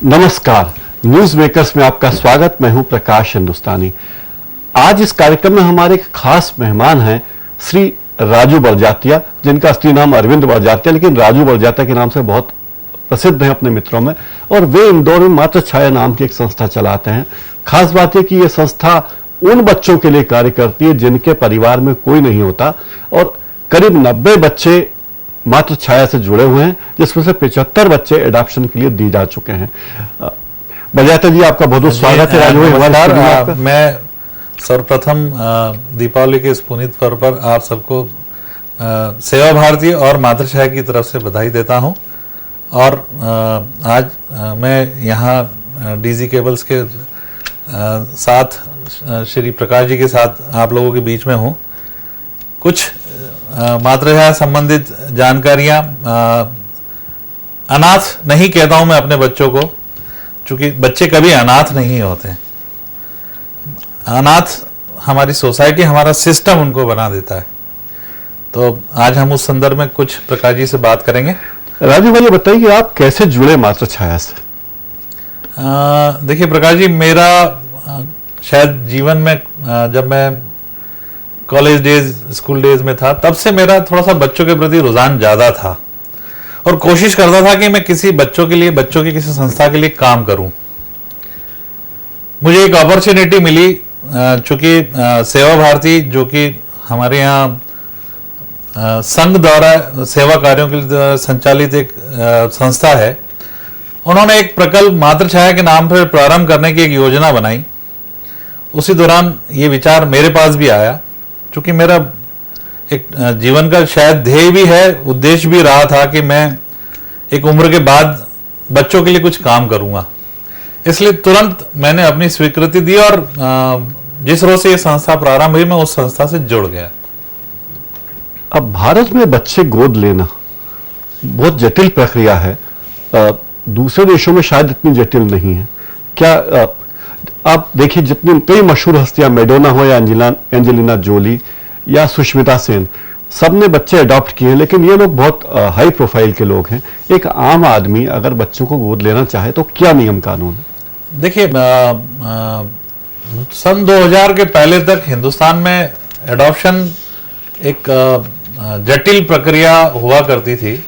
नमस्कार, news makers में आपका स्वागत। मैं हूं प्रकाश हिंदुस्तानी। आज इस कार्यक्रम में हमारे एक खास मेहमान हैं श्री राजू बड़जात्या, जिनका असली नाम अरविंद बड़जात्या, लेकिन राजू बड़जात्या के नाम से बहुत प्रसिद्ध हैं अपने मित्रों में। और वे इंदौर में मातृ छाया नाम की एक संस्था चलाते हैं। खास बात यह कि यह संस्था उन बच्चों के लिए कार्य करती है जिनके परिवार में कोई नहीं होता, और करीब 90 बच्चे मातृ छाया से जुड़े हुए हैं, जिसमें से 75 बच्चे एडॉप्शन के लिए दी जा चुके हैं। बड़जात्या जी, आपका बहुत बहुत स्वागत है राजू भाई। मैं सर्वप्रथम दीपावली के इस पुनीत पर्व पर आप सबको सेवा भारती और मातृ छाया की तरफ से बधाई देता हूं। और आज मैं यहाँ डीजी केबल्स के साथ श्री प्रकाश जी के साथ आप लोगों के बीच में हूँ। कुछ मातृ छाया संबंधित जानकारियाँ, अनाथ नहीं कहता हूँ मैं अपने बच्चों को, क्योंकि बच्चे कभी अनाथ नहीं होते। अनाथ हमारी सोसाइटी, हमारा सिस्टम उनको बना देता है। तो आज हम उस संदर्भ में कुछ प्रकाश जी से बात करेंगे। राजू भाई, ये बताइए कि आप कैसे जुड़े मातृ छाया से? देखिए प्रकाश जी, मेरा शायद जीवन में जब मैं कॉलेज डेज, स्कूल डेज में था, तब से मेरा थोड़ा सा बच्चों के प्रति रुझान ज़्यादा था और कोशिश करता था कि मैं किसी बच्चों के लिए, बच्चों की किसी संस्था के लिए काम करूं। मुझे एक अपॉर्चुनिटी मिली, चूंकि सेवा भारती, जो कि हमारे यहाँ संघ द्वारा सेवा कार्यों के लिए संचालित एक संस्था है, उन्होंने एक प्रकल्प मातृ छाया के नाम पर प्रारंभ करने की एक योजना बनाई। उसी दौरान ये विचार मेरे पास भी आया, क्योंकि मेरा एक जीवन का शायद ध्येय भी है, उद्देश्य भी रहा था कि मैं एक उम्र के बाद बच्चों के लिए कुछ काम करूंगा। इसलिए तुरंत मैंने अपनी स्वीकृति दी और जिस रोज से ये संस्था प्रारंभ हुई, मैं उस संस्था से जुड़ गया। अब भारत में बच्चे गोद लेना बहुत जटिल प्रक्रिया है। दूसरे देशों में शायद इतनी जटिल नहीं है। क्या आप देखिए, जितनी कई मशहूर हस्तियां, मैडोना हो या एंजेलिना जोली या सुष्मिता सेन, सबने बच्चे अडॉप्ट किए हैं, लेकिन ये लोग बहुत हाई प्रोफाइल के लोग हैं। एक आम आदमी अगर बच्चों को गोद लेना चाहे तो क्या नियम कानून है? देखिए, सन 2000 के पहले तक हिंदुस्तान में एडॉप्शन एक जटिल प्रक्रिया हुआ करती थी।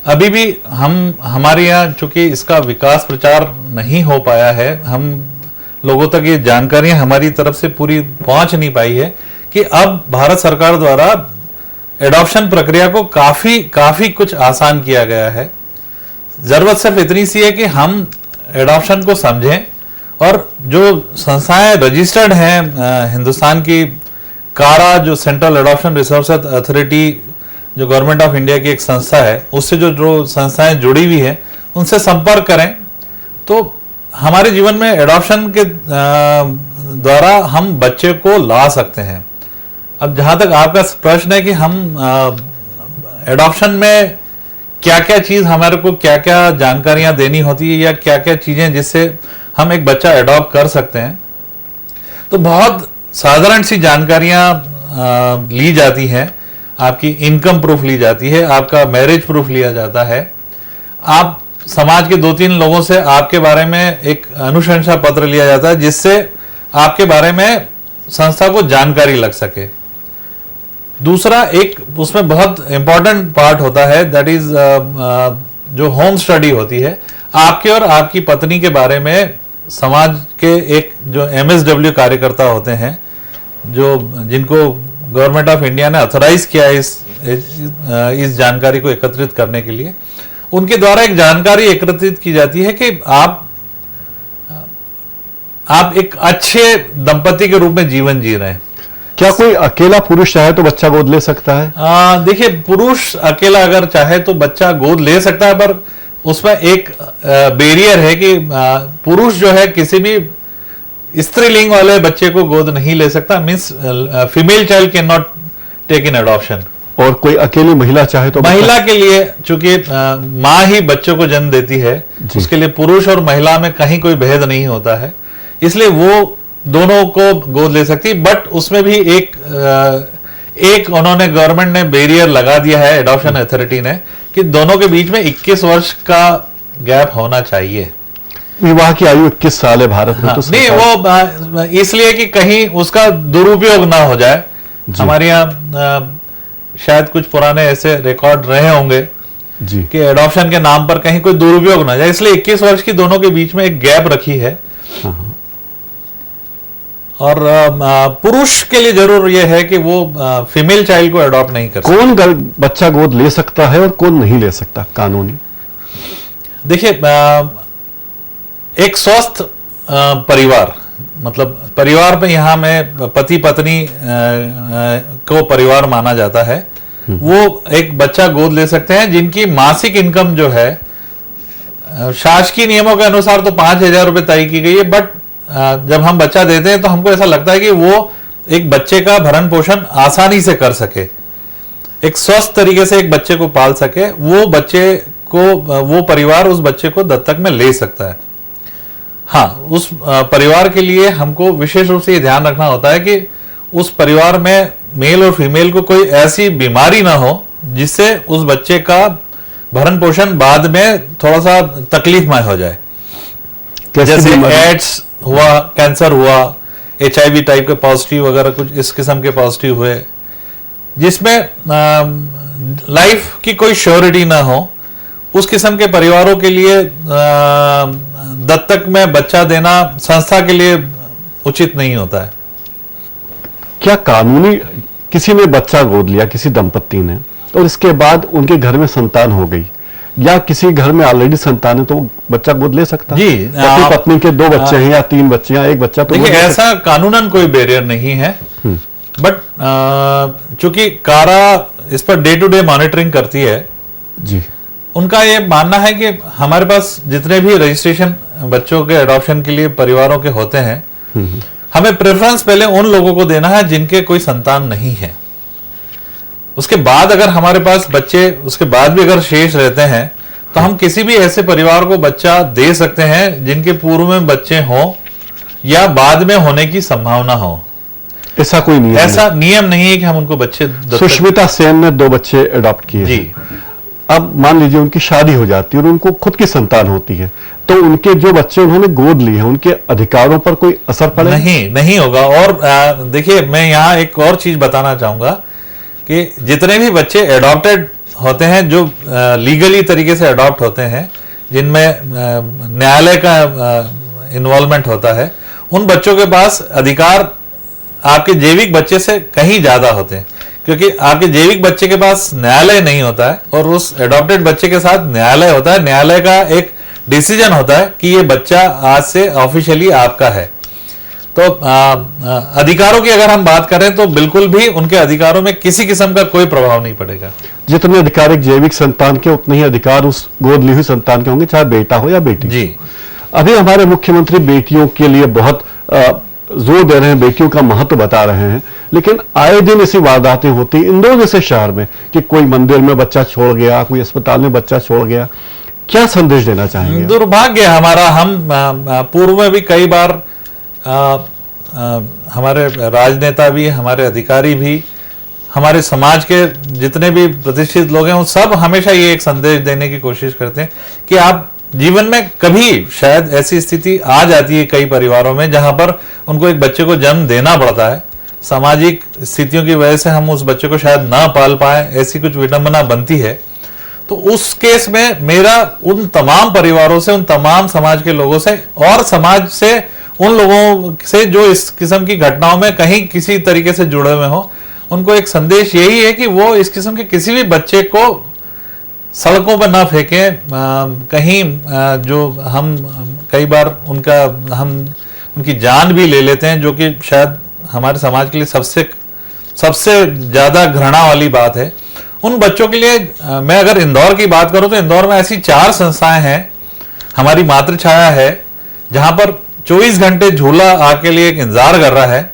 अभी भी हमारे यहाँ चूंकि इसका विकास प्रचार नहीं हो पाया है, हम लोगों तक ये जानकारियां हमारी तरफ से पूरी पहुंच नहीं पाई है कि अब भारत सरकार द्वारा एडॉप्शन प्रक्रिया को काफी कुछ आसान किया गया है। जरूरत सिर्फ इतनी सी है कि हम एडॉप्शन को समझें, और जो संस्थाएं रजिस्टर्ड हैं हिंदुस्तान की, कारा जो सेंट्रल एडॉप्शन रिसोर्स अथॉरिटी, जो गवर्नमेंट ऑफ इंडिया की एक संस्था है, उससे जो संस्थाएं जुड़ी हुई है, उनसे संपर्क करें तो हमारे जीवन में एडॉप्शन के द्वारा हम बच्चे को ला सकते हैं। अब जहां तक आपका प्रश्न है कि हम एडॉप्शन में क्या क्या चीज, हमारे को क्या क्या जानकारियां देनी होती है या क्या क्या चीजें जिससे हम एक बच्चा एडॉप्ट कर सकते हैं, तो बहुत साधारण सी जानकारियां ली जाती हैं। आपकी इनकम प्रूफ ली जाती है, आपका मैरिज प्रूफ लिया जाता है, आप समाज के 2-3 लोगों से आपके बारे में एक अनुशंसा पत्र लिया जाता है, जिससे आपके बारे में संस्था को जानकारी लग सके। दूसरा, एक उसमें बहुत इंपॉर्टेंट पार्ट होता है, दैट इज जो होम स्टडी होती है, आपके और आपकी पत्नी के बारे में समाज के एक जो MSW कार्यकर्ता होते हैं, जिनको गवर्नमेंट ऑफ इंडिया ने ऑथराइज किया है इस जानकारी को एकत्रित करने के लिए, उनके द्वारा एक जानकारी एकत्रित की जाती है कि आप एक अच्छे दंपति के रूप में जीवन जी रहे हैं। क्या कोई अकेला पुरुष चाहे तो बच्चा गोद ले सकता है? देखिए, पुरुष अकेला अगर चाहे तो बच्चा गोद ले सकता है, पर उसमें एक बैरियर है कि पुरुष जो है किसी भी स्त्रीलिंग वाले बच्चे को गोद नहीं ले सकता। Means female child cannot take in adoption. और कोई अकेली महिला चाहे तो? महिला के लिए, चूंकि माँ ही बच्चों को जन्म देती है, उसके लिए पुरुष और महिला में कहीं कोई भेद नहीं होता है, इसलिए वो दोनों को गोद ले सकती। बट उसमें भी एक उन्होंने, गवर्नमेंट ने बैरियर लगा दिया है, एडॉप्शन अथॉरिटी ने, कि दोनों के बीच में 21 वर्ष का गैप होना चाहिए। विवाह की आयु 21 साल है भारत में। हाँ, तो नहीं वो इसलिए कि कहीं उसका दुरुपयोग ना हो जाए। हमारे यहाँ शायद कुछ पुराने ऐसे रिकॉर्ड रहे होंगे जी कि एडॉप्शन के नाम पर कहीं कोई दुरुपयोग ना जाए, इसलिए 21 वर्ष की दोनों के बीच में एक गैप रखी है। हाँ, हाँ। और पुरुष के लिए जरूर यह है कि वो फीमेल चाइल्ड को अडॉप्ट नहीं कर सकता। कौन बच्चा गोद ले सकता है और कौन नहीं ले सकता कानूनी? देखिए, एक स्वस्थ परिवार, मतलब परिवार में यहाँ में पति पत्नी को परिवार माना जाता है, वो एक बच्चा गोद ले सकते हैं जिनकी मासिक इनकम जो है शासकीय नियमों के अनुसार तो 5,000 रुपए तय की गई है, बट जब हम बच्चा देते हैं तो हमको ऐसा लगता है कि वो एक बच्चे का भरण पोषण आसानी से कर सके, एक स्वस्थ तरीके से एक बच्चे को पाल सके, वो बच्चे को, वो परिवार उस बच्चे को दत्तक में ले सकता है। हाँ, उस परिवार के लिए हमको विशेष रूप से ये ध्यान रखना होता है कि उस परिवार में मेल और फीमेल को कोई ऐसी बीमारी ना हो जिससे उस बच्चे का भरण पोषण बाद में थोड़ा सा तकलीफमय हो जाए। जैसे एड्स हुआ, कैंसर हुआ, HIV टाइप के पॉजिटिव वगैरह कुछ इस किस्म के पॉजिटिव हुए, जिसमें लाइफ की कोई श्योरिटी ना हो, उस किस्म के परिवारों के लिए दत्तक में बच्चा देना संस्था के लिए उचित नहीं होता है। क्या कानूनी किसी ने बच्चा गोद लिया, किसी दंपत्ति ने, और इसके बाद उनके घर में संतान हो गई, या किसी घर में ऑलरेडी संतान है, तो वो बच्चा गोद ले सकता है? जी, पति पत्नी के 2 बच्चे हैं या 3 बच्चे हैं, 1 बच्चा, तो देखिए ऐसा कानूनन कोई बैरियर नहीं है, बट चूंकि कारा इस per day to day monitoring करती है जी, उनका ये मानना है कि हमारे पास जितने भी रजिस्ट्रेशन बच्चों के अडॉप्शन के लिए परिवारों के होते हैं, हमें प्रेफरेंस पहले उन लोगों को देना है जिनके कोई संतान नहीं है। उसके बाद अगर हमारे पास बच्चे उसके बाद भी अगर शेष रहते हैं तो हम किसी भी ऐसे परिवार को बच्चा दे सकते हैं जिनके पूर्व में बच्चे हों या बाद में होने की संभावना हो। ऐसा कोई नियम ऐसा नियम नहीं है कि हम उनको बच्चे सुष्मिता सेन ने 2 बच्चे अडॉप्ट किए जी। अब मान लीजिए उनकी शादी हो जाती है और उनको खुद की संतान होती है, तो उनके जो बच्चे उन्होंने गोद लिए हैं उनके अधिकारों पर कोई असर पड़ेगा? नहीं होगा। और देखिए, मैं यहाँ एक और चीज बताना चाहूंगा कि जितने भी बच्चे अडॉप्टेड होते हैं, जो लीगली तरीके से अडॉप्ट होते हैं, जिनमें न्यायालय का इन्वॉल्वमेंट होता है, उन बच्चों के पास अधिकार आपके जैविक बच्चे से कहीं ज्यादा होते हैं, क्योंकि आपके जैविक बच्चे के पास न्यायालय नहीं होता है और उस अडॉप्टेड बच्चे के साथ न्यायालय होता है। न्यायालय का एक डिसीजन होता है कि ये बच्चा आज से ऑफिशियली आपका है। तो अधिकारों की अगर हम बात करें तो बिल्कुल भी उनके अधिकारों में किसी किस्म का कोई प्रभाव नहीं पड़ेगा। जितने अधिकार एक जैविक संतान के, उतने ही अधिकार उस गोद ली हुई संतान के होंगे, चाहे बेटा हो या बेटी। जी, अभी हमारे मुख्यमंत्री बेटियों के लिए बहुत जोर दे रहे हैं, बेटियों का महत्व बता रहे हैं, लेकिन आए दिन ऐसी वारदातें होती इंदौर जैसे शहर में कि कोई मंदिर में बच्चा छोड़ गया, कोई अस्पताल में बच्चा छोड़ गया। क्या संदेश देना चाहेंगे? दुर्भाग्य हमारा, हम पूर्व में भी कई बार हमारे राजनेता भी, हमारे अधिकारी भी, हमारे समाज के जितने भी प्रतिष्ठित लोग हैं, वो सब हमेशा ये एक संदेश देने की कोशिश करते हैं कि आप जीवन में कभी शायद ऐसी स्थिति आ जाती है कई परिवारों में जहां पर उनको एक बच्चे को जन्म देना पड़ता है, सामाजिक स्थितियों की वजह से हम उस बच्चे को शायद ना पाल पाए, ऐसी कुछ विडंबना बनती है। तो उस केस में मेरा उन तमाम परिवारों से, उन तमाम समाज के लोगों से और समाज से उन लोगों से जो इस किस्म की घटनाओं में कहीं किसी तरीके से जुड़े हुए हो, उनको एक संदेश यही है कि वो इस किस्म के किसी भी बच्चे को सड़कों पर ना फेंकें। कहीं जो हम कई बार उनकी जान भी ले लेते हैं, जो कि शायद हमारे समाज के लिए सबसे ज्यादा घृणा वाली बात है। उन बच्चों के लिए मैं अगर इंदौर की बात करूं तो इंदौर में ऐसी 4 संस्थाएं हैं, हमारी मातृ छाया है, जहां पर 24 घंटे झूला आपके लिए एक इंतजार कर रहा है।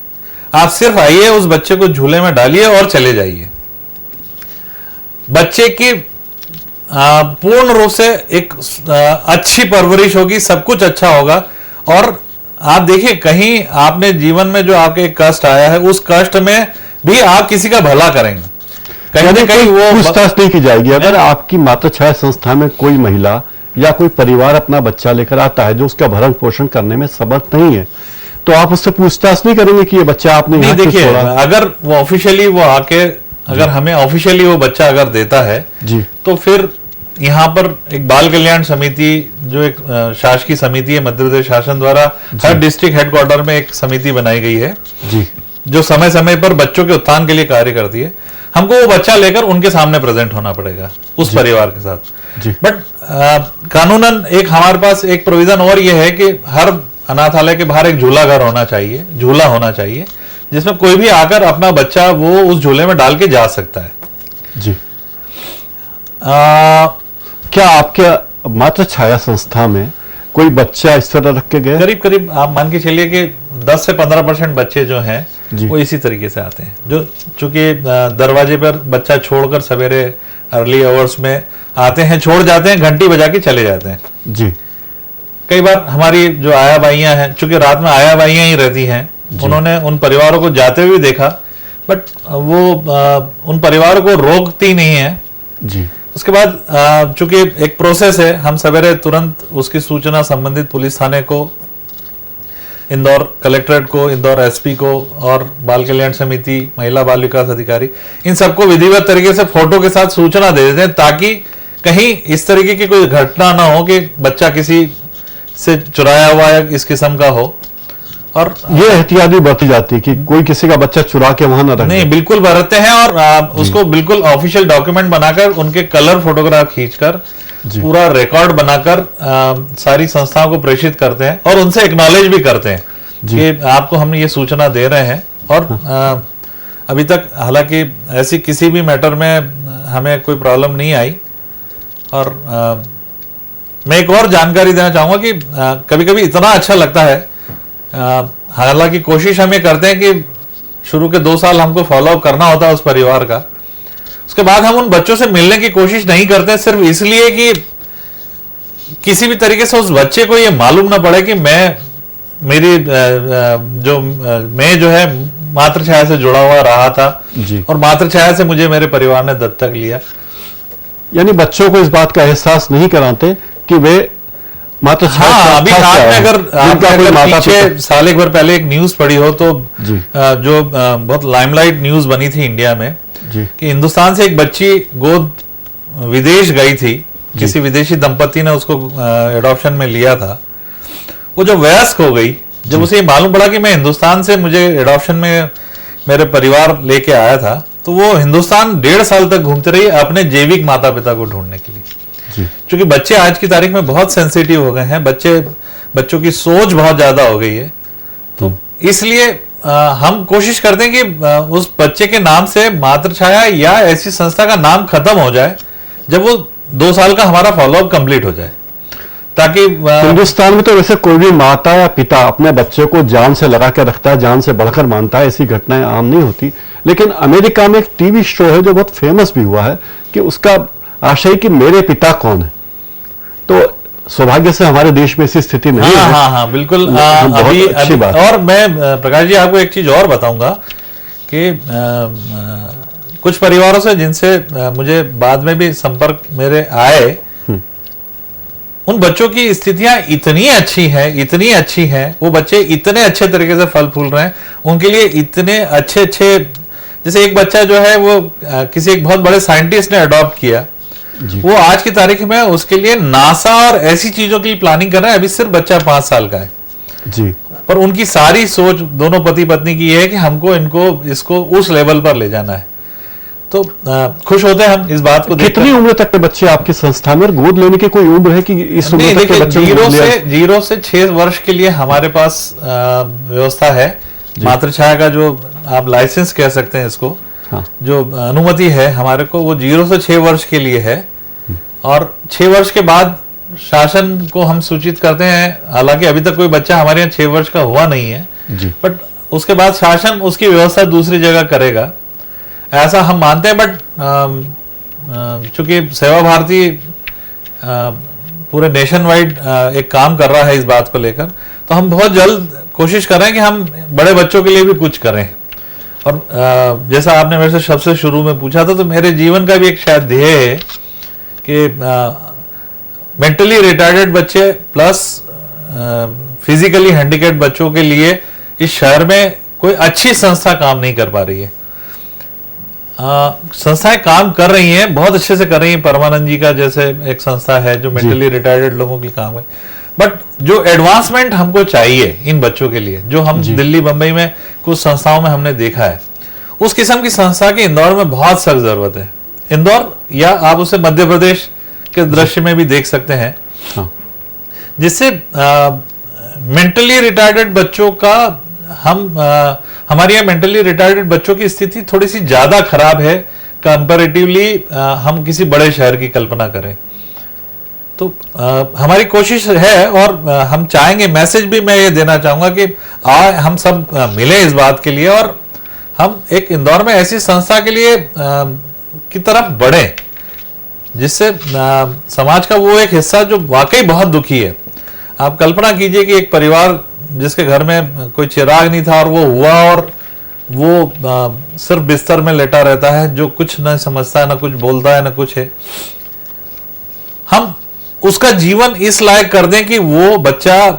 आप सिर्फ आइए, उस बच्चे को झूले में डालिए और चले जाइए। बच्चे की पूर्ण रूप से एक अच्छी परवरिश होगी, सब कुछ अच्छा होगा। और आप देखिए, कहीं आपने जीवन में जो आपके कष्ट आया है, उस कष्ट में भी आप किसी का भला करेंगे, कहीं ना कहीं वो पूछताछ नहीं की जाएगी। अगर आपकी मातृ छाया संस्था में कोई महिला या कोई परिवार अपना बच्चा लेकर आता है जो उसका भरण पोषण करने में समर्थ नहीं है, तो आप उससे पूछताछ नहीं करेंगे कि ये बच्चा आपने नहीं, यहाँ क्यों देखिए, छोड़ा? अगर वो ऑफिशियली वो आके अगर हमें ऑफिशियली वो बच्चा अगर देता है जी, तो फिर यहाँ पर एक बाल कल्याण समिति, जो एक शासकीय समिति है मध्य प्रदेश शासन द्वारा, हर डिस्ट्रिक्ट हेडक्वार्टर में एक समिति बनाई गई है जी, जो समय समय पर बच्चों के उत्थान के लिए कार्य करती है। हमको वो बच्चा लेकर उनके सामने प्रेजेंट होना पड़ेगा उस परिवार के साथ। जी। बट कानूनन एक हमारे पास एक प्रोविजन और ये है कि हर अनाथालय के बाहर एक झूला घर होना चाहिए, झूला होना चाहिए, जिसमें कोई भी आकर अपना बच्चा वो उस झूले में डाल के जा सकता है। जी। क्या आपके मातृ छाया संस्था में कोई बच्चा इस तरह रख के गया? करीब करीब आप मान के चलिए कि 10 से 15% बच्चे जो हैं जी। वो इसी तरीके से आते हैं, जो चूंकि दरवाजे पर बच्चा छोड़कर सवेरे अर्ली आवर्स में आते हैं, छोड़ जाते हैं, घंटी बजा के चले जाते हैं। जी, कई बार हमारी जो आया बाइयां हैं, चूंकि रात में आया बाइयां ही रहती हैं, उन्होंने उन परिवारों को जाते हुए देखा, बट वो उन परिवारों को रोकती नहीं है। जी, उसके बाद चूंकि एक प्रोसेस है, हम सवेरे तुरंत उसकी सूचना संबंधित पुलिस थाने को, इंदौर कलेक्ट्रेट को, इंदौर एसपी को और बाल कल्याण समिति, महिला बाल विकास अधिकारी, इन सबको विधिवत तरीके से फोटो के साथ सूचना दे देते हैं, ताकि कहीं इस तरीके की कोई घटना ना हो कि बच्चा किसी से चुराया हुआ या इस किस्म का हो। और ये एहतियात भी बरती जाती है कि कोई किसी का बच्चा चुरा के वहां न रखे। नहीं, बिल्कुल बरतते हैं, और उसको बिल्कुल ऑफिशियल डॉक्यूमेंट बनाकर, उनके कलर फोटोग्राफ खींचकर, पूरा रिकॉर्ड बनाकर सारी संस्थाओं को प्रेषित करते हैं और उनसे एक्नॉलेज भी करते हैं कि आपको हम ये सूचना दे रहे हैं। और अभी तक हालांकि ऐसी किसी भी मैटर में हमें कोई प्रॉब्लम नहीं आई। और मैं एक और जानकारी देना चाहूंगा कि कभी कभी इतना अच्छा लगता है, हालांकि कोशिश हम ये करते हैं कि शुरू के 2 साल हमको फॉलोअप करना होता है उस परिवार का, उसके बाद हम उन बच्चों से मिलने की कोशिश नहीं करते, सिर्फ इसलिए कि किसी भी तरीके से उस बच्चे को ये मालूम ना पड़े कि मैं जो है मातृ छाया से जुड़ा हुआ रहा था और मातृ छाया से मुझे मेरे परिवार ने दत्तक लिया। यानी बच्चों को इस बात का एहसास नहीं कराते कि वे मातृ छाया। हाँ, अभी साथ में अगर आपने पीछे साल एक बार पहले एक न्यूज पढ़ी हो तो जो बहुत लाइमलाइट न्यूज बनी थी इंडिया में कि हिंदुस्तान से एक बच्ची गोद विदेश गई थी, किसी विदेशी दंपति ने उसको एडॉप्शन में लिया था। वो जब वयस्क हो गई, जब उसे मालूम पड़ा कि मैं हिंदुस्तान से, मुझे एडॉप्शन में मेरे परिवार लेके आया था, तो वो हिंदुस्तान 1.5 साल तक घूमते रही अपने जैविक माता पिता को ढूंढने के लिए। क्योंकि बच्चे आज की तारीख में बहुत सेंसिटिव हो गए हैं, बच्चों की सोच बहुत ज्यादा हो गई है, तो इसलिए हम कोशिश करते हैं कि उस बच्चे के नाम से मातृ छाया या ऐसी संस्था का नाम खत्म हो जाए जब वो 2 साल का हमारा फॉलोअप कंप्लीट हो जाए, ताकि हिंदुस्तान में तो वैसे कोई भी माता या पिता अपने बच्चे को जान से लगा के रखता है, जान से बढ़कर मानता है, ऐसी घटनाएं आम नहीं होती। लेकिन अमेरिका में एक टीवी शो है जो बहुत फेमस भी हुआ है कि उसका आशय कि मेरे पिता कौन है। तो सौभाग्य से हमारे देश में ऐसी स्थिति नहीं है। हाँ, बिल्कुल। अभी और मैं प्रकाश जी आपको एक चीज और बताऊंगा कि कुछ परिवारों से जिनसे मुझे बाद में भी संपर्क मेरे आए, उन बच्चों की स्थितियां इतनी अच्छी हैं, वो बच्चे इतने अच्छे तरीके से फल फूल रहे हैं, उनके लिए इतने अच्छे, जैसे एक बच्चा जो है वो किसी एक बहुत बड़े साइंटिस्ट ने अडॉप्ट किया, वो आज की तारीख में उसके लिए नासा और ऐसी चीजों की प्लानिंग कर रहे हैं। अभी सिर्फ बच्चा 5 साल का है जी, पर उनकी सारी सोच दोनों पति पत्नी की ये है कि हमको इसको उस लेवल पर ले जाना है। तो खुश होते हैं हम इस बात को। कितनी उम्र तक के बच्चे आपके संस्था में, गोद लेने की कोई उम्र है कि इस उम्र तक के बच्चे? 0 से 6 वर्ष के लिए हमारे पास व्यवस्था है। मातृ छाया का जो आप लाइसेंस कह सकते हैं इसको, जो अनुमति है हमारे को, वो 0 से 6 वर्ष के लिए है। और 6 वर्ष के बाद शासन को हम सूचित करते हैं, हालांकि अभी तक कोई बच्चा हमारे यहाँ 6 वर्ष का हुआ नहीं है, बट उसके बाद शासन उसकी व्यवस्था दूसरी जगह करेगा, ऐसा हम मानते हैं। बट चूंकि सेवा भारती पूरे नेशन वाइड एक काम कर रहा है इस बात को लेकर, तो हम बहुत जल्द कोशिश कर रहे हैं कि हम बड़े बच्चों के लिए भी कुछ करें। और जैसा आपने मेरे से सबसे शुरू में पूछा था, तो मेरे जीवन का भी एक शायद ध्येय है कि मेंटली रिटार्डेड बच्चे प्लस फिजिकली हैंडीकैप्ड बच्चों के लिए इस शहर में कोई अच्छी संस्था काम नहीं कर पा रही है। संस्थाएं काम कर रही हैं, बहुत अच्छे से कर रही हैं। परमानंद जी का जैसे एक संस्था है जो मेंटली रिटार्डेड लोगों के लिए काम है, बट जो एडवांसमेंट हमको चाहिए इन बच्चों के लिए, जो हम दिल्ली बंबई में कुछ संस्थाओं में हमने देखा है, उस किस्म की संस्था की इंदौर में बहुत सख्त जरूरत है। इंदौर या आप उसे मध्य प्रदेश के दृश्य में भी देख सकते हैं, जिससे मेंटली रिटार्डेड बच्चों का हमारे यहाँ मेंटली रिटार्डेड बच्चों की स्थिति थोड़ी सी ज्यादा खराब है कंपैरेटिवली हम किसी बड़े शहर की कल्पना करें तो। हमारी कोशिश है और हम चाहेंगे, मैसेज भी मैं ये देना चाहूंगा कि हम सब मिले इस बात के लिए और हम एक इंदौर में ऐसी संस्था के लिए की तरफ बढ़े जिससे समाज का वो एक हिस्सा जो वाकई बहुत दुखी है। आप कल्पना कीजिए कि एक परिवार जिसके घर में कोई चिराग नहीं था और वो हुआ और वो सिर्फ बिस्तर में लेटा रहता है, जो कुछ न समझता है, न कुछ बोलता है, न कुछ है। हम उसका जीवन इस लायक कर दें कि वो बच्चा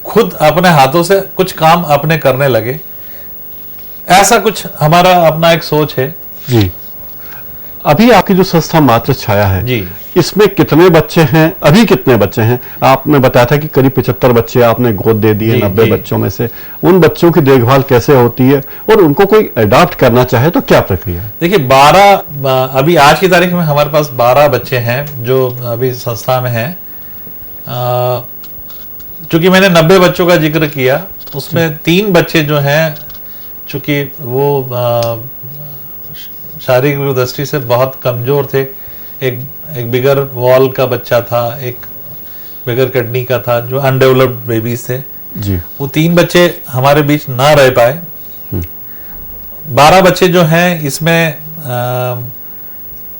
खुद अपने हाथों से कुछ काम अपने करने लगे, ऐसा कुछ हमारा अपना एक सोच है जी। अभी आपकी जो संस्था मातृ छाया है जी, इसमें कितने बच्चे हैं, अभी कितने बच्चे हैं? आपने बताया था कि करीब 75 बच्चे आपने गोद दे दिए 90 बच्चों में से। उन बच्चों की देखभाल कैसे होती है और उनको कोई अडॉप्ट करना चाहे तो क्या प्रक्रिया है? देखिए 12 अभी आज की तारीख में हमारे पास 12 बच्चे हैं जो अभी संस्था में हैं। चूंकि मैंने 90 बच्चों का जिक्र किया, उसमें 3 बच्चे जो हैं चूंकि वो शारीरिक दृष्टि से बहुत कमजोर थे। एक बिगर वॉल का बच्चा था, एक बिगर किडनी का था, जो अनडेवलप्ड बेबीज थे जी। वो 3 बच्चे हमारे बीच ना रह पाए। 12 बच्चे जो हैं इसमें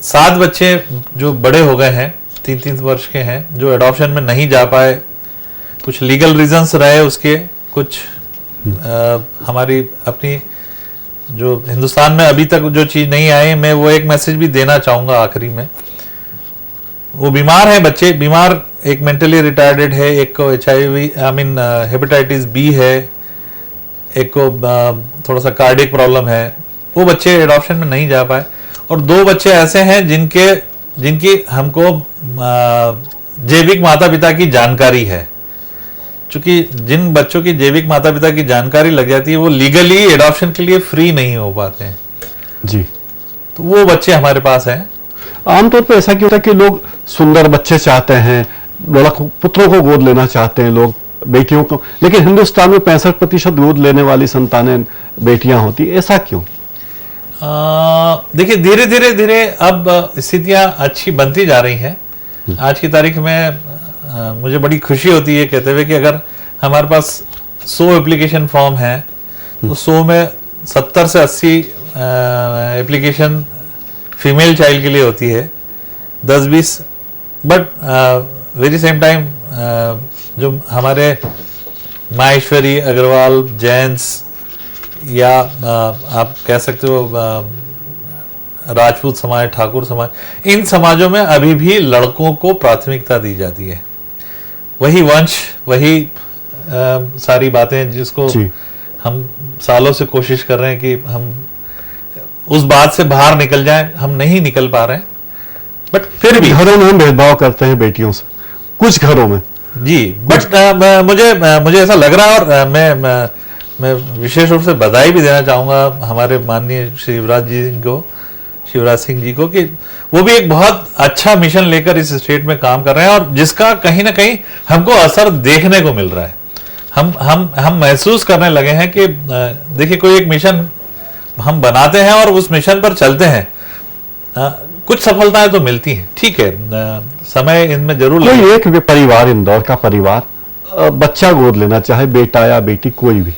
7 बच्चे जो बड़े हो गए हैं, 3-3 वर्ष के हैं, जो एडॉप्शन में नहीं जा पाए। कुछ लीगल रीजंस रहे उसके, कुछ हमारी अपनी जो हिंदुस्तान में अभी तक जो चीज नहीं आई, मैं वो एक मैसेज भी देना चाहूंगा आखिरी में। वो बीमार है बच्चे, बीमार एक मेंटली रिटार्डेड है, एक को HIV हेपेटाइटिस बी है, एक को थोड़ा सा कार्डियक प्रॉब्लम है। वो बच्चे एडॉप्शन में नहीं जा पाए और 2 बच्चे ऐसे हैं जिनकी हमको जैविक माता पिता की जानकारी है। चूंकि जिन बच्चों की जैविक माता पिता की जानकारी लग जाती है वो लीगली एडॉप्शन के लिए फ्री नहीं हो पाते हैं जी। तो वो बच्चे हमारे पास हैं। आमतौर पर ऐसा क्यों होता है कि लोग सुंदर बच्चे चाहते हैं, पुत्रों को गोद लेना चाहते हैं लोग, बेटियों को, लेकिन हिंदुस्तान में 65% गोद लेने वाली संतानें बेटियां होती, ऐसा क्यों? देखिए धीरे अब स्थितियां अच्छी बनती जा रही हैं। आज की तारीख में मुझे बड़ी खुशी होती है कहते हुए कि अगर हमारे पास 100 एप्लीकेशन फॉर्म है तो 100 में 70 से 80 एप्लीकेशन फीमेल चाइल्ड के लिए होती है, 10-20 बट वेरी सेम टाइम जो हमारे माहेश्वरी अग्रवाल जैन्स या आप कह सकते हो राजपूत समाज, ठाकुर समाज, इन समाजों में अभी भी लड़कों को प्राथमिकता दी जाती है। वही वंश, वही सारी बातें जिसको हम सालों से कोशिश कर रहे हैं कि हम उस बात से बाहर निकल जाएं, हम नहीं निकल पा रहे हैं। बट फिर भी घरों में हम भेदभाव करते हैं बेटियों से, कुछ घरों में जी। बट मुझे ऐसा लग रहा है और मैं विशेष रूप से बधाई भी देना चाहूंगा हमारे माननीय शिवराज सिंह जी को कि वो भी एक बहुत अच्छा मिशन लेकर इस स्टेट में काम कर रहे हैं और जिसका कहीं ना कहीं हमको असर देखने को मिल रहा है। हम महसूस करने लगे हैं कि देखिए कोई एक मिशन हम बनाते हैं और उस मिशन पर चलते हैं, कुछ सफलताएं तो मिलती हैं, ठीक है, समय इनमें जरूर कोई एक परिवार, इंदौर का परिवार बच्चा गोद लेना चाहे, बेटा या बेटी कोई भी,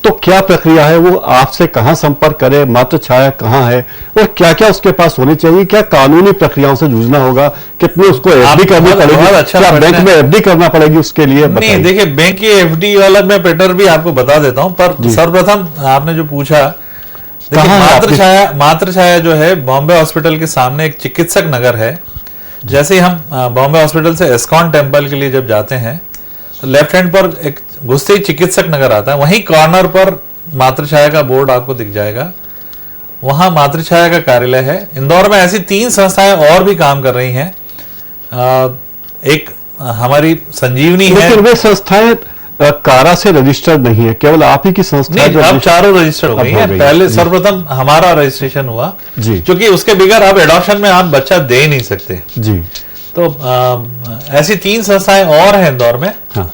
तो क्या प्रक्रिया है? वो आपसे कहां संपर्क करे? मातृ छाया कहां है और क्या क्या उसके पास होनी चाहिए? क्या कानूनी प्रक्रियाओं से जूझना होगा? कितने उसको एफडी करनी पड़ेगी? अच्छा, क्या बैंक में एफडी करना पड़ेगी उसके लिए? नहीं, देखिए बैंक की एफडी वाला मैं पेटर भी आपको बता देता हूं, पर सर्वप्रथम आपने जो पूछा, देखिए मातृ छाया जो है बॉम्बे हॉस्पिटल के सामने एक चिकित्सक नगर है जैसे ही हम बॉम्बे हॉस्पिटल से एस्कॉन टेम्पल के लिए जब जाते हैं तो लेफ्ट हैंड पर एक घुसते ही चिकित्सक नगर आता है, वहीं कॉर्नर पर मातृछाया का बोर्ड आपको दिख जाएगा, वहां मातृछाया का कार्यालय है। इंदौर में ऐसी 3 संस्थाएं और भी काम कर रही हैं। एक हमारी संजीवनी है, लेकिन वे संस्थाएं कारा से रजिस्टर्ड नहीं है, केवल आप ही की संस्था नहीं, अब चारों रजिस्टर्ड हो गई है। पहले सर्वप्रथम हमारा रजिस्ट्रेशन हुआ जी, क्योंकि उसके बगैर आप एडॉप्शन में आप बच्चा दे ही नहीं सकते जी। तो ऐसी 3 संस्थाएं और हैं इंदौर में। हाँ।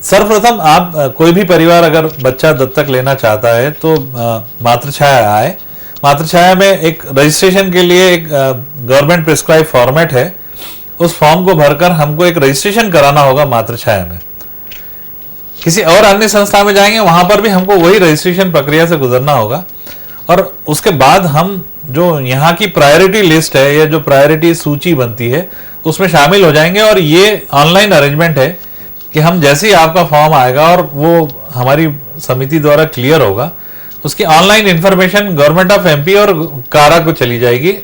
सर्वप्रथम आप कोई भी परिवार अगर बच्चा दत्तक लेना चाहता है तो मातृछाया आए। मातृछाया में एक रजिस्ट्रेशन के लिए एक गवर्नमेंट प्रिस्क्राइब फॉर्मेट है, उस फॉर्म को भरकर हमको एक रजिस्ट्रेशन कराना होगा मातृछाया में। किसी और अन्य संस्था में जाएंगे वहां पर भी हमको वही रजिस्ट्रेशन प्रक्रिया से गुजरना होगा, और उसके बाद हम जो यहाँ की प्रायोरिटी लिस्ट है या जो प्रायोरिटी सूची बनती है उसमें शामिल हो जाएंगे। और ये ऑनलाइन अरेंजमेंट है कि हम जैसे ही आपका फॉर्म आएगा और वो हमारी समिति द्वारा क्लियर होगा, उसकी online information government of MP और कारा को चली जाएगी।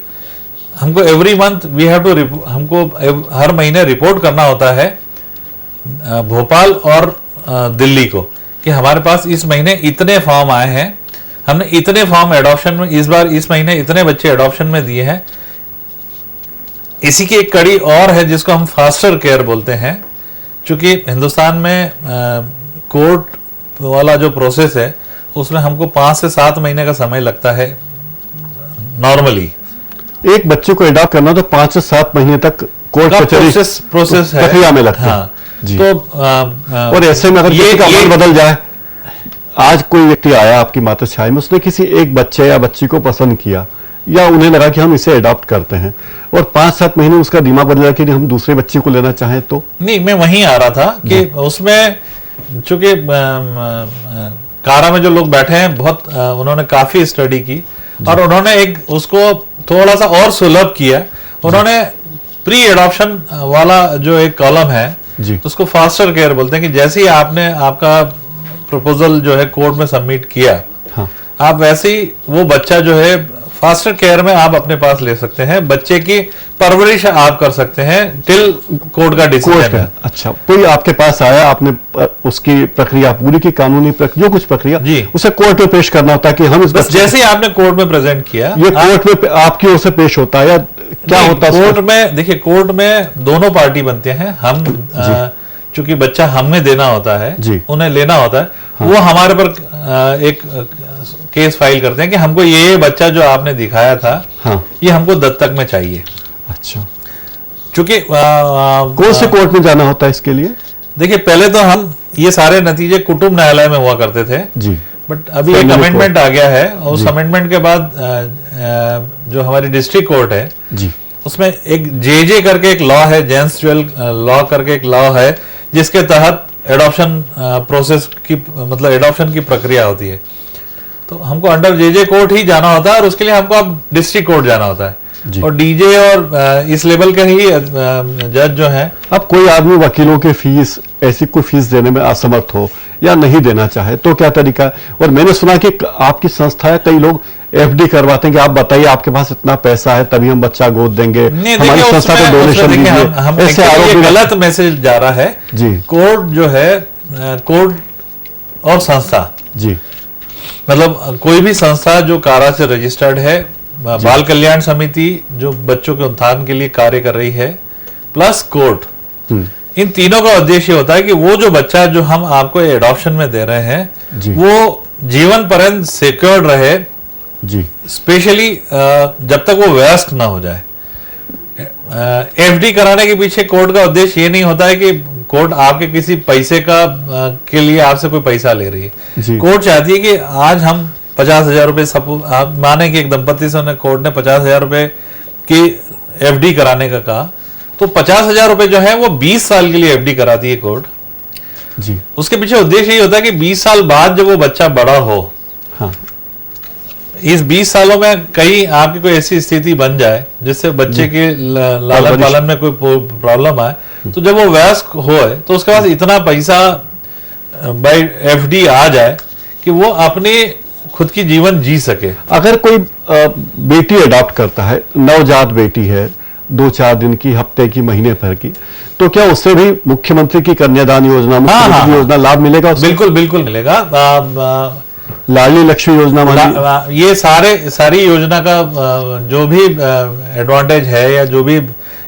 हमको every month we have to, हमको हर महीने रिपोर्ट करना होता है भोपाल और दिल्ली को कि हमारे पास इस महीने इतने फॉर्म आए हैं, हमने इतने फॉर्म एडॉप्शन में इस महीने इतने बच्चे एडॉप्शन में दिए हैं। इसी की एक कड़ी और है जिसको हम फास्टर केयर बोलते हैं। क्योंकि हिंदुस्तान में कोर्ट वाला जो प्रोसेस है उसमें हमको 5 से 7 महीने का समय लगता है नॉर्मली। एक बच्चे को एडॉप्ट करना तो 5 से 7 महीने तक कोर्ट कचहरी प्रोसेस है, प्रक्रिया में लगता है। हाँ। जी। तो और ऐसे में अगर किसी का मन बदल जाए, आज कोई व्यक्ति आया आपकी मातृछाया में, उसने किसी एक बच्चे या बच्ची को पसंद किया या उन्हें लगा कि हम इसे अडॉप्ट करते हैं और 5-7 महीने उसका दिमाग बदल जाए कि हम दूसरे बच्चे को लेना चाहें तो? नहीं, मैं वहीं आ रहा था कि उसमें चूंकि कारा में जो लोग बैठे हैं बहुत उन्होंने काफी स्टडी की और उन्होंने एक उसको थोड़ा सा और सुलभ किया। उन्होंने प्री एडॉप्शन वाला जो एक कॉलम है उसको फास्टर केयर बोलते हैं कि जैसे ही आपने आपका प्रपोजल जो है कोर्ट में सबमिट किया, हाँ। आप वैसे ही वो बच्चा जो है फास्टर केयर में आप अपने पास ले सकते हैं, बच्चे की परवरिश आप कर सकते हैं टिल कोर्ट का डिसीजन है। अच्छा, कोई आपके पास आया, आपने उसकी प्रक्रिया पूरी की, कानूनी प्रक्रिया जो कुछ प्रक्रिया जी उसे कोर्ट में पेश करना होता है कि हम इस बस जैसे ही आपने कोर्ट में प्रेजेंट किया, ये कोर्ट में आपकी ओर से पेश होता है या क्या होता है? कोर्ट में देखिए, कोर्ट में दोनों पार्टी बनते हैं। हम चूंकि बच्चा हमें देना होता है, उन्हें लेना होता है, हाँ। वो हमारे पर एक केस फाइल करते हैं कि हमको ये बच्चा जो आपने दिखाया था, हाँ। ये हमको दत्तक में चाहिए। अच्छा, चूंकि कौन से कोर्ट में जाना होता है इसके लिए? देखिए, पहले तो हम ये सारे नतीजे कुटुंब न्यायालय में हुआ करते थे जी, बट अभी एक अमेंडमेंट आ गया है और उस अमेंडमेंट के बाद जो हमारी डिस्ट्रिक्ट कोर्ट है जी, उसमें एक जेजे करके एक लॉ है, जेंट्स ज्वेल लॉ करके एक लॉ है, जिसके तहत एडॉप्शन प्रोसेस की मतलब एडॉप्शन की प्रक्रिया होती है। तो हमको अंडर जेजे कोर्ट ही जाना होता है और उसके लिए हमको अब डिस्ट्रिक्ट कोर्ट जाना होता है। और डीजे और इस लेवल के ही जज जो है, अब कोई आदमी वकीलों के फीस ऐसी कोई फीस देने में असमर्थ हो या नहीं देना चाहे तो क्या तरीका है? और मैंने सुना कि आपकी संस्था है, कई लोग एफडी करवाते हैं कि आप बताइए आपके पास इतना पैसा है तभी हम बच्चा गोद देंगे, हमारी संस्था को डोनेशन दीजिए। ऐसे आरोप, गलत मैसेज जा रहा है जी। कोर्ट जो है, कोर्ट और संस्था जी, मतलब कोई भी संस्था जो कारा से रजिस्टर्ड है, बाल कल्याण समिति जो बच्चों के उत्थान के लिए कार्य कर रही है, प्लस कोर्ट, इन तीनों का उद्देश्य होता है कि वो जो बच्चा जो हम आपको एडॉप्शन में दे रहे हैं वो जीवन पर्यंत सिक्योर्ड रहे जी, स्पेशली जब तक वो वयस्क ना हो जाए। एफडी कराने के पीछे कोर्ट का उद्देश्य ये नहीं होता है कि कोर्ट आपके किसी पैसे का के लिए आपसे कोई पैसा ले रही है। कोर्ट चाहती है कि आज हम 50,000 रुपए, आप माने कि एक दंपति से कोर्ट ने 50,000 रुपए की एफडी कराने का कहा, तो 50,000 रुपए जो है वो 20 साल के लिए एफडी कराती है कोर्ट जी। उसके पीछे उद्देश्य ये होता है कि 20 साल बाद जब वो बच्चा बड़ा हो, हाँ। इस 20 सालों में कहीं आपकी कोई ऐसी स्थिति बन जाए जिससे बच्चे के लालन पालन में कोई प्रॉब्लम आए, तो जब वो वयस्क हो तो उसके पास इतना पैसा बाय एफडी आ जाए कि वो अपने खुद की जीवन जी सके। अगर कोई बेटी अडॉप्ट करता है, नवजात बेटी है, 2-4 दिन की, हफ्ते की, महीने भर की, तो क्या उससे भी मुख्यमंत्री की कन्यादान योजना, मुख्यमंत्री योजना लाभ मिलेगा उससे? बिल्कुल बिल्कुल मिलेगा। लाडली लक्ष्मी योजना ये सारी योजना का जो भी एडवांटेज है या जो भी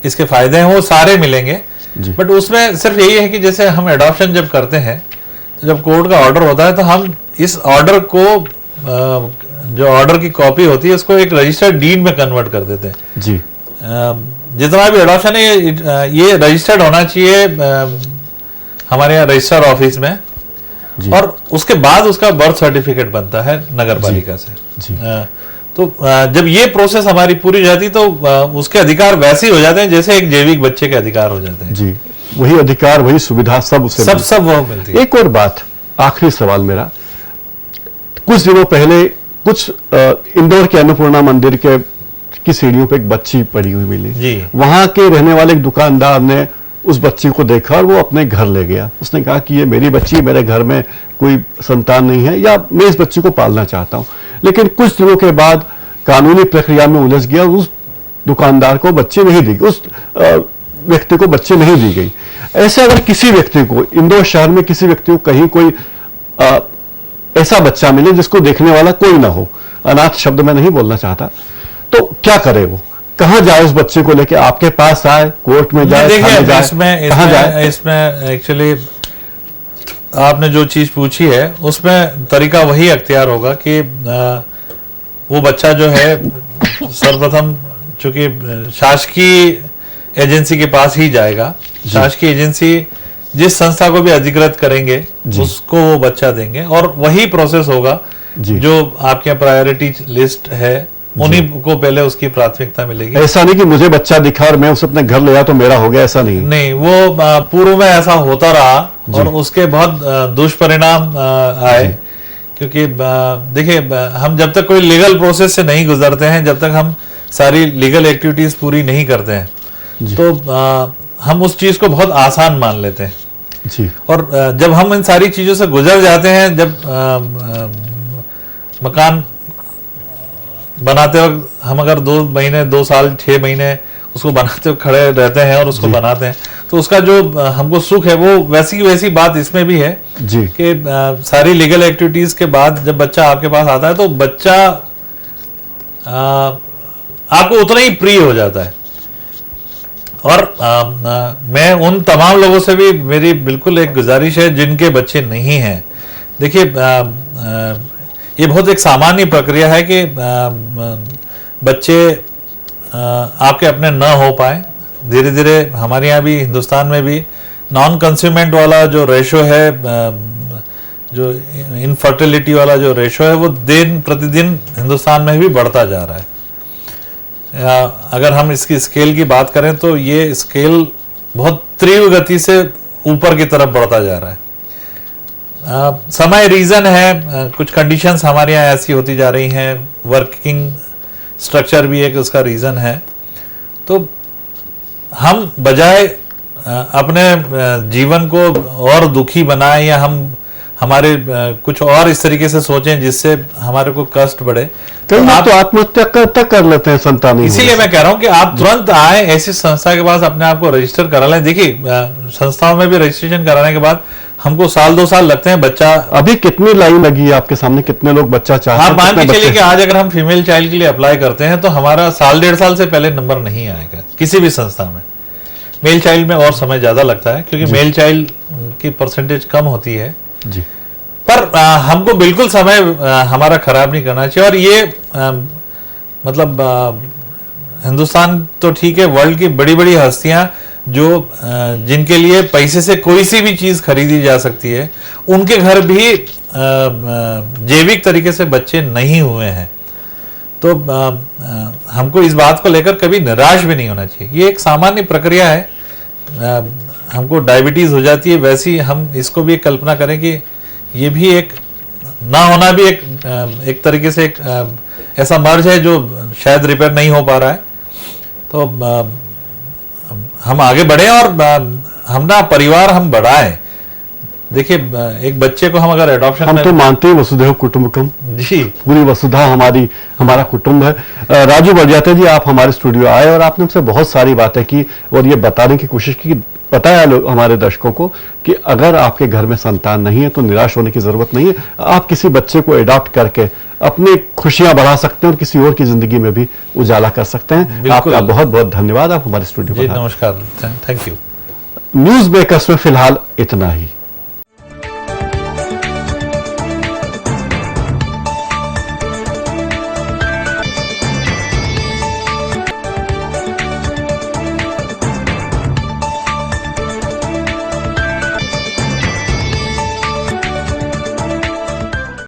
इसके फायदे हैं वो सारे मिलेंगे। बट उसमें सिर्फ यही है कि जैसे हम एडॉप्शन जब करते हैं तो जब कोर्ट का ऑर्डर होता है तो हम इस ऑर्डर को जो ऑर्डर की कॉपी होती है उसको एक रजिस्टर्ड डीड में कन्वर्ट कर देते हैं जी। जितना भी एडॉप्शन है ये रजिस्टर्ड होना चाहिए हमारे यहाँ रजिस्टर ऑफिस में, और उसके बाद उसका बर्थ सर्टिफिकेट बनता है नगर पालिका से जी। तो जब ये प्रोसेस हमारी पूरी हो जाती तो उसके अधिकार वैसे ही हो जाते हैं जैसे एक जैविक बच्चे के अधिकार हो जाते हैं जी। वही अधिकार, वही सुविधा सब उसे सब वो मिलती है। एक और बात, आखिरी सवाल मेरा, कुछ दिनों पहले कुछ इंदौर के अन्नपूर्णा मंदिर की सीढ़ियों पे एक बच्ची पड़ी हुई मिली जी। वहां के रहने वाले एक दुकानदार ने उस बच्ची को देखा और वो अपने घर ले गया। उसने कहा कि ये मेरी बच्ची, मेरे घर में कोई संतान नहीं है, या मैं इस बच्ची को पालना चाहता हूं। लेकिन कुछ दिनों के बाद कानूनी प्रक्रिया में उलझ गया, उस दुकानदार को बच्ची नहीं दी, उस व्यक्ति को बच्ची नहीं दी गई। ऐसे अगर किसी व्यक्ति को, इंदौर शहर में किसी व्यक्ति को कहीं कोई ऐसा बच्चा मिले जिसको देखने वाला कोई ना हो, अनाथ शब्द में नहीं बोलना चाहता, तो क्या करे वो? कहाँ जाए उस बच्चे को लेके? आपके पास आए, कोर्ट में जाए, थाने जाए? इसमें एक्चुअली आपने जो चीज पूछी है उसमें तरीका वही अख्तियार होगा कि वो बच्चा जो है सर्वप्रथम चूंकि शासकीय एजेंसी के पास ही जाएगा, शासकीय एजेंसी जिस संस्था को भी अधिकृत करेंगे उसको वो बच्चा देंगे, और वही प्रोसेस होगा जो आपके यहाँ प्रायोरिटी लिस्ट है उन्हीं को पहले उसकी प्राथमिकता मिलेगी। ऐसा नहीं कि मुझे बच्चा दिखा और मैं उसे अपने घर ले आया तो मेरा हो गया, ऐसा नहीं। वो पूर्व में ऐसा होता रहा और उसके बहुत दुष्परिणाम आए, क्योंकि देखिए हम जब तक कोई लीगल प्रोसेस से नहीं गुजरते हैं, जब तक हम सारी लीगल एक्टिविटीज पूरी नहीं करते हैं, तो हम उस चीज को बहुत आसान मान लेते हैं जी। और जब हम इन सारी चीजों से गुजर जाते हैं, जब मकान बनाते वक्त हम अगर 2 महीने, 2 साल, 6 महीने उसको बनाते हुए खड़े रहते हैं और उसको बनाते हैं, तो उसका जो हमको सुख है वो वैसी की वैसी बात इसमें भी है जी। कि सारी लीगल एक्टिविटीज के बाद जब बच्चा आपके पास आता है तो बच्चा आपको उतना ही प्रिय हो जाता है। और मैं उन तमाम लोगों से भी मेरी बिल्कुल एक गुजारिश है जिनके बच्चे नहीं हैं। देखिए ये बहुत एक सामान्य प्रक्रिया है कि बच्चे आपके अपने न हो पाए। धीरे धीरे हमारे यहाँ भी, हिंदुस्तान में भी नॉन कंस्यूमेंट वाला जो रेशो है, जो इनफर्टिलिटी वाला जो रेशो है, वो दिन प्रतिदिन हिंदुस्तान में भी बढ़ता जा रहा है। अगर हम इसकी स्केल की बात करें तो ये स्केल बहुत तीव्र गति से ऊपर की तरफ बढ़ता जा रहा है। समय रीजन है, कुछ कंडीशंस हमारे यहाँ ऐसी होती जा रही हैं, वर्किंग स्ट्रक्चर भी एक उसका रीजन है। तो हम बजाय अपने जीवन को और दुखी बनाएं या हम हमारे कुछ और इस तरीके से सोचें जिससे हमारे को कष्ट बढ़े, तो आप तो आत्महत्या तक कर लेते हैं संतान। इसीलिए मैं कह रहा हूं कि आप तुरंत आए ऐसी संस्था के पास, अपने आप को रजिस्टर करा लें। देखिए संस्थाओं में भी रजिस्ट्रेशन कराने के बाद हमको 1-2 साल लगते हैं। बच्चा अभी कितनी लाइन लगी है आपके सामने, कितने लोग बच्चा चाहते हैं? आप मान के चलिए कि आज अगर हम फीमेल चाइल्ड के लिए अप्लाई करते हैं तो हमारा 1-1.5 साल से पहले नंबर नहीं आएगा किसी भी संस्था में। मेल चाइल्ड में और समय ज्यादा लगता है क्योंकि मेल चाइल्ड की परसेंटेज कम होती है जी। पर हमको बिल्कुल समय हमारा खराब नहीं करना चाहिए। और ये मतलब हिंदुस्तान तो ठीक है, वर्ल्ड की बड़ी बड़ी हस्तियां जो जिनके लिए पैसे से कोई सी भी चीज खरीदी जा सकती है, उनके घर भी जैविक तरीके से बच्चे नहीं हुए हैं। तो हमको इस बात को लेकर कभी निराश भी नहीं होना चाहिए। ये एक सामान्य प्रक्रिया है। हमको डायबिटीज हो जाती है, वैसी हम इसको भी कल्पना करें कि ये भी एक ना होना भी एक तरीके से एक ऐसा मर्ज है जो शायद रिपेयर नहीं हो पा रहा है। तो हम आगे बढ़े और हम ना परिवार हम बढ़ाएं। देखिए एक बच्चे को हम अगर एडॉप्शन हम तो मानते हैं वसुधैव कुटुंबकम, जी पूरी वसुधा हमारा कुटुंब है। राजू बड़जात्या जी, आप हमारे स्टूडियो आए और आपने हमसे बहुत सारी बातें की और ये बताने की कोशिश की, पता है हमारे दर्शकों को कि अगर आपके घर में संतान नहीं है तो निराश होने की जरूरत नहीं है। आप किसी बच्चे को अडॉप्ट करके अपनी खुशियां बढ़ा सकते हैं और किसी और की जिंदगी में भी उजाला कर सकते हैं। आपका बहुत बहुत धन्यवाद, आप हमारे स्टूडियो जी पर। नमस्कार, थैंक यू। न्यूज मेकर्स में फिलहाल इतना ही।